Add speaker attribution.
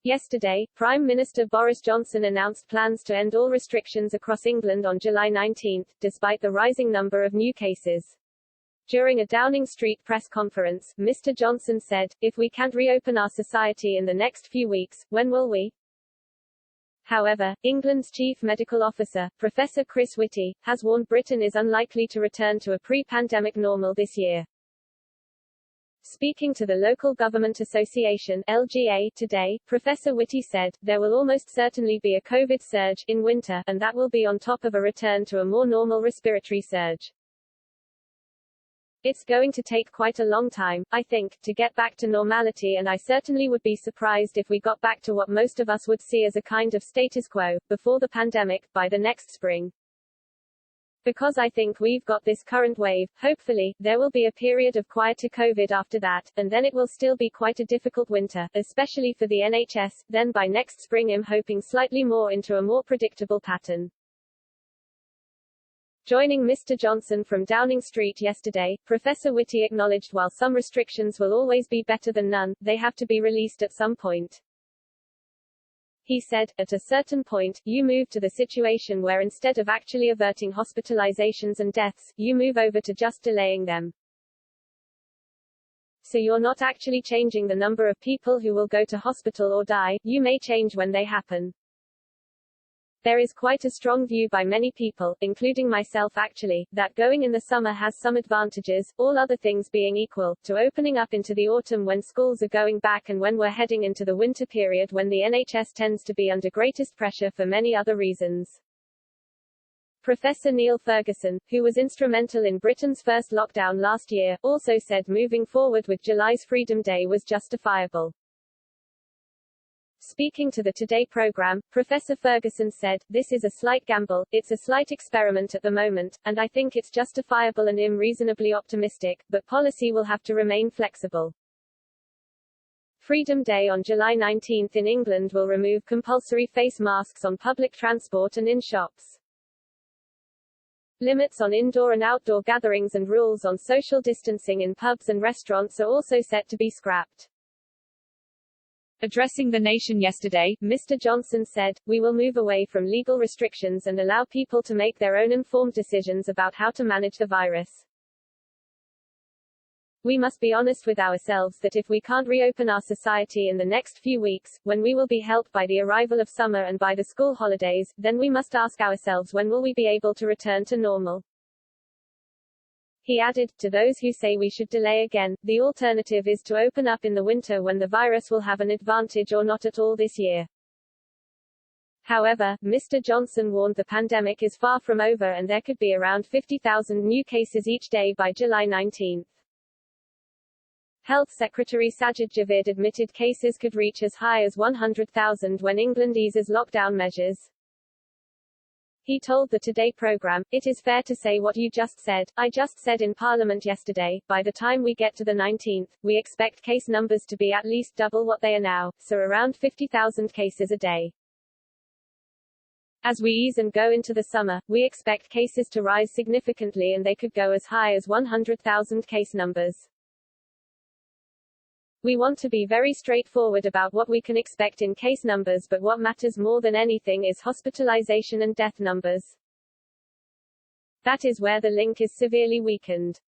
Speaker 1: Yesterday, Prime Minister Boris Johnson announced plans to end all restrictions across England on July 19, despite the rising number of new cases. During a Downing Street press conference, Mr. Johnson said, "If we can't reopen our society in the next few weeks, when will we?" However, England's chief medical officer, Professor Whitty, has warned Britain is unlikely to return to a pre-pandemic normal this year. Speaking to the Local Government Association (LGA) today, Professor Whitty said, "There will almost certainly be a COVID surge in winter, and that will be on top of a return to a more normal respiratory surge. It's going to take quite a long time, I think, to get back to normality, and I certainly would be surprised if we got back to what most of us would see as a kind of status quo, before the pandemic, by the next spring. Because I think we've got this current wave, hopefully, there will be a period of quieter COVID after that, and then it will still be quite a difficult winter, especially for the NHS, then by next spring I'm hoping slightly more into a more predictable pattern." Joining Mr. Johnson from Downing Street yesterday, Professor Whitty acknowledged while some restrictions will always be better than none, they have to be released at some point. He said, "At a certain point, you move to the situation where instead of actually averting hospitalizations and deaths, you move over to just delaying them. So you're not actually changing the number of people who will go to hospital or die, you may change when they happen. There is quite a strong view by many people, including myself actually, that going in the summer has some advantages, all other things being equal, to opening up into the autumn when schools are going back and when we're heading into the winter period when the NHS tends to be under greatest pressure for many other reasons." Professor Neil Ferguson, who was instrumental in Britain's first lockdown last year, also said moving forward with July's Freedom Day was justifiable. Speaking to the Today program, Professor Ferguson said, "This is a slight gamble, it's a slight experiment at the moment, and I think it's justifiable and I'm reasonably optimistic, but policy will have to remain flexible." Freedom Day on July 19 in England will remove compulsory face masks on public transport and in shops. Limits on indoor and outdoor gatherings and rules on social distancing in pubs and restaurants are also set to be scrapped. Addressing the nation yesterday, Mr. Johnson said, "We will move away from legal restrictions and allow people to make their own informed decisions about how to manage the virus. We must be honest with ourselves that if we can't reopen our society in the next few weeks, when we will be helped by the arrival of summer and by the school holidays, then we must ask ourselves when will we be able to return to normal." He added, "To those who say we should delay again, the alternative is to open up in the winter when the virus will have an advantage or not at all this year." However, Mr. Johnson warned the pandemic is far from over and there could be around 50,000 new cases each day by July 19. Health Secretary Sajid Javid admitted cases could reach as high as 100,000 when England eases lockdown measures. He told the Today program, "It is fair to say what you just said. I just said in Parliament yesterday, by the time we get to the 19th, we expect case numbers to be at least double what they are now, so around 50,000 cases a day. As we ease and go into the summer, we expect cases to rise significantly and they could go as high as 100,000 case numbers. We want to be very straightforward about what we can expect in case numbers, but what matters more than anything is hospitalization and death numbers. That is where the link is severely weakened.